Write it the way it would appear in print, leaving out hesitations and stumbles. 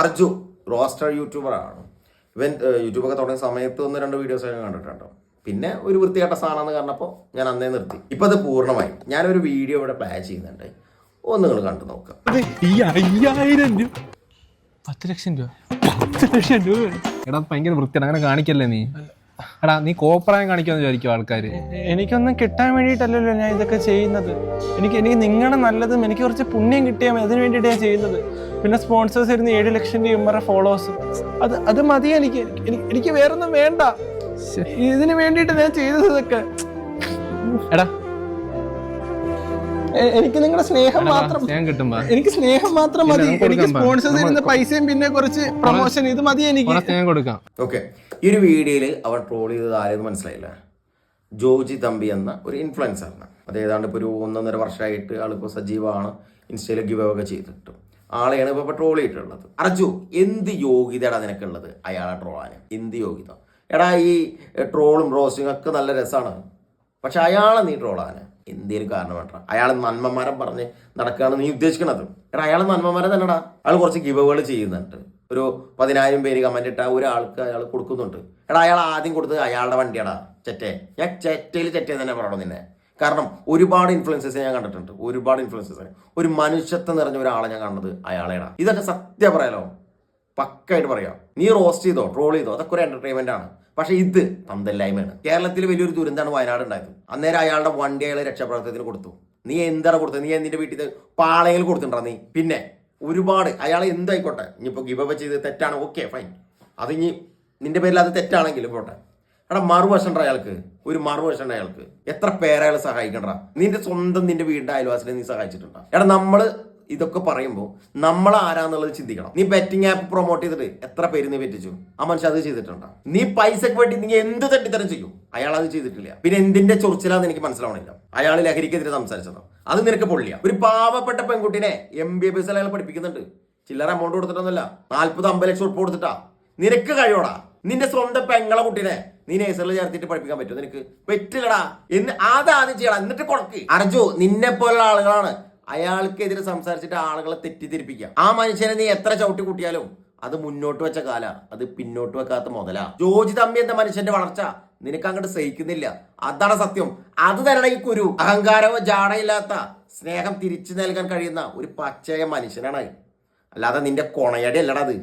Arju roster യൂട്യൂബറാണ്. ഇവൻ യൂട്യൂബൊക്കെ തുടങ്ങിയ സമയത്ത് 1-2 വീഡിയോസ് ഞാൻ കണ്ടിട്ടുണ്ടോ. പിന്നെ ഒരു വൃത്തികെട്ട സാധനമെന്ന് കണ്ടപ്പോൾ ഞാൻ അന്നേ നിർത്തി. ഇപ്പം അത് പൂർണ്ണമായി. ഞാനൊരു വീഡിയോ ഇവിടെ പ്ലേ ചെയ്യുന്നുണ്ട്, ഒന്ന് നിങ്ങൾ കണ്ടു നോക്കാം. 5000 രൂപ 10 ലക്ഷം രൂപ 10 ലക്ഷം രൂപ എടാ ഭയങ്കര വൃത്തിയാണ്, അങ്ങനെ കാണിക്കല്ലേ നീ. എടാ നീ കോപ്രായം കാണിക്കാന്ന് വിചാരിക്കും ആൾക്കാർ. എനിക്കൊന്നും കിട്ടാൻ വേണ്ടിയിട്ടല്ലല്ലോ ഞാൻ ഇതൊക്കെ ചെയ്യുന്നത്. എനിക്ക് നിങ്ങളുടെ നല്ലതും എനിക്ക് കുറച്ച് പുണ്യം കിട്ടിയാൽ മതി, അതിന് വേണ്ടിയിട്ട് ഞാൻ ചെയ്യുന്നത്. പിന്നെ സ്പോൺസേഴ്സ് ഇരുന്ന് 7 ലക്ഷം രൂപ ഫോളോവേഴ്സ്, അത് മതി. എനിക്ക് വേറൊന്നും വേണ്ട. ഇതിന് വേണ്ടിയിട്ട് ഞാൻ ചെയ്തത് ഇതൊക്കെ. എടാ എനിക്ക് നിങ്ങളുടെ സ്നേഹം മാത്രം, എനിക്ക് സ്നേഹം മാത്രം മതി. എനിക്ക് സ്പോൺസേഴ്സ് ഇരുന്ന പൈസയും പിന്നെ കുറച്ച് പ്രൊമോഷൻ, ഇത് മതി എനിക്ക്. കൊടുക്കാം. ഓക്കെ, ഈ ഒരു വീഡിയോയിൽ അവൻ ട്രോൾ ചെയ്തത് ആരെന്ന് മനസ്സിലായില്ല. ജോജി തമ്പി എന്ന ഒരു ഇൻഫ്ലുവൻസറിന്. അത് ഏതാണ്ട് ഇപ്പോൾ ഒരു 1.5 വർഷമായിട്ട് ആളിപ്പോൾ സജീവമാണ്. ഇൻസ്റ്റയിൽ ഗിവ് ഒക്കെ ചെയ്തിട്ട് ആളെയാണ് ഇപ്പോൾ ട്രോൾ ചെയ്തിട്ടുള്ളത്. അർജു, എന്ത് യോഗ്യതയാണ് നിനക്കുള്ളത് അയാളെ ട്രോളാന്? എന്ത് യോഗ്യത? എടാ, ഈ ട്രോളും റോസ്റ്റിംഗ് ഒക്കെ നല്ല രസമാണ്, പക്ഷെ അയാളെ നീ ട്രോളാന് എന്തേലും കാരണം വേണ്ട. അയാൾ നന്മമാരം പറഞ്ഞ് നടക്കുകയാണ് നീ ഉദ്ദേശിക്കണത്. എടാ, അയാൾ നന്മമാരം തന്നെടാ. അയാൾ കുറച്ച് ഗിവകൾ ചെയ്യുന്നുണ്ട്. ഒരു 10,000 പേര് കമന്റ് ഇട്ട ഒരാൾക്ക് അയാൾ കൊടുക്കുന്നുണ്ട്. എടാ, അയാൾ ആദ്യം കൊടുത്തത് അയാളുടെ വണ്ടിയാടാ ചെറ്റേ. ഞാൻ ചെറ്റയിൽ തന്നെ പറയണം നിന്നെ. കാരണം ഒരുപാട് ഇൻഫ്ലുവൻസേഴ്സ് ഞാൻ കണ്ടിട്ടുണ്ട്, ഒരുപാട് ഇൻഫ്ലുവൻസേഴ്സ്. ഒരു മനുഷ്യത്വം നിറഞ്ഞ ഒരാളെ ഞാൻ കാണുന്നത് അയാളെടാ. ഇതൊക്കെ സത്യം പറയാലോ, പക്കായിട്ട് പറയാം. നീ റോസ്റ്റ് ചെയ്തോ ട്രോൾ ചെയ്തോ അതൊക്കെ ഒരു എന്റർടൈൻമെന്റ് ആണ്, പക്ഷെ ഇത് തന്തല്ലായ്മയാണ്. കേരളത്തിൽ വലിയൊരു ദുരന്തമാണ് വയനാട് ഉണ്ടായത്. അന്നേരം അയാളുടെ വണ്ടി അയാൾ രക്ഷാപ്രവർത്തനത്തിന് കൊടുത്തു. നീ എന്താണ് കൊടുത്തത്? നീ നിന്റെ വീട്ടിൽ പാളയിൽ കൊടുത്തിട്ടുണ്ടോ നീ? പിന്നെ ഒരുപാട് അയാൾ എന്തായിക്കോട്ടെ, ഇനിയിപ്പോൾ ഗിവ് അപ്പ് ചെയ്ത് തെറ്റാണ്, ഓക്കെ ഫൈൻ. അത് ഇനി നിന്റെ പേരിൽ അത് തെറ്റാണെങ്കിലും പോട്ടെ. എടാ, മറുവശണ്ട അയാൾക്ക്, ഒരു മറുവശണ്ട അയാൾക്ക്. എത്ര പേരെ അയാൾ സഹായിക്കണ്ട? നിന്റെ സ്വന്തം നിന്റെ വീടിന്റെ അയൽവാസിനെ നീ സഹായിച്ചിട്ടുണ്ടോ? എടാ, നമ്മള് ഇതൊക്കെ പറയുമ്പോൾ നമ്മൾ ആരാന്നുള്ളത് ചിന്തിക്കണം. നീ ബെറ്റിംഗ് ആപ്പ് പ്രൊമോട്ട് ചെയ്തിട്ട് എത്ര പേര് നീ പറ്റിച്ചു? ആ മനുഷ്യൻ അത് ചെയ്തിട്ടുണ്ടോ? നീ പൈസക്ക് വേണ്ടി നീ എന്ത് തെറ്റിത്തരം ചെയ്യും? അയാൾ അത് ചെയ്തിട്ടില്ല. പിന്നെ എന്തിന്റെ ചൊറിച്ചിലാന്ന് എനിക്ക് മനസ്സിലാവണില്ല. അയാൾ ലഹരിക്കെതിരെ സംസാരിച്ചതോ അത് നിനക്ക് പൊള്ളിയ. ഒരു പാവപ്പെട്ട പെൺകുട്ടിനെ MBBS അയാൾ പഠിപ്പിക്കുന്നുണ്ട്. ചില്ലറ എമൗണ്ട് കൊടുത്തിട്ടൊന്നുമല്ല, 40-50 ലക്ഷം ഉറുപ്പ് കൊടുത്തിട്ടാ. നിനക്ക് കഴിയോടാ? നിന്റെ സ്വന്തം പെങ്ങളെ കുട്ടിനെ നീ നേഴ്സറിൽ ചേർത്തിട്ട് പഠിപ്പിക്കാൻ പറ്റുമോ? നിനക്ക് പറ്റില്ലടാ. ആദ്യം ചെയ്യണം, എന്നിട്ട് കൊടുക്ക്. അർജു, നിന്നെ പോലുള്ള ആളുകളാണ് അയാൾക്കെതിരെ സംസാരിച്ചിട്ട് ആളുകളെ തെറ്റിദ്ധരിപ്പിക്കുക. ആ മനുഷ്യനെ നീ എത്ര ചവിട്ടി കൂട്ടിയാലും അത് മുന്നോട്ട് വെച്ച കാല, അത് പിന്നോട്ട് വെക്കാത്ത മുതലാ. ജോജി തമ്പി എന്ന മനുഷ്യന്റെ വളർച്ച നിനക്ക് അങ്ങോട്ട് സഹിക്കുന്നില്ല, അതാണ് സത്യം. അത് തന്നെ ഈ കുരു. അഹങ്കാരമോ ജാടയില്ലാത്ത സ്നേഹം തിരിച്ചു നൽകാൻ കഴിയുന്ന ഒരു പച്ചയ മനുഷ്യനാണ്, അല്ലാതെ നിന്റെ കൊണയടി അല്ലടാ അത്.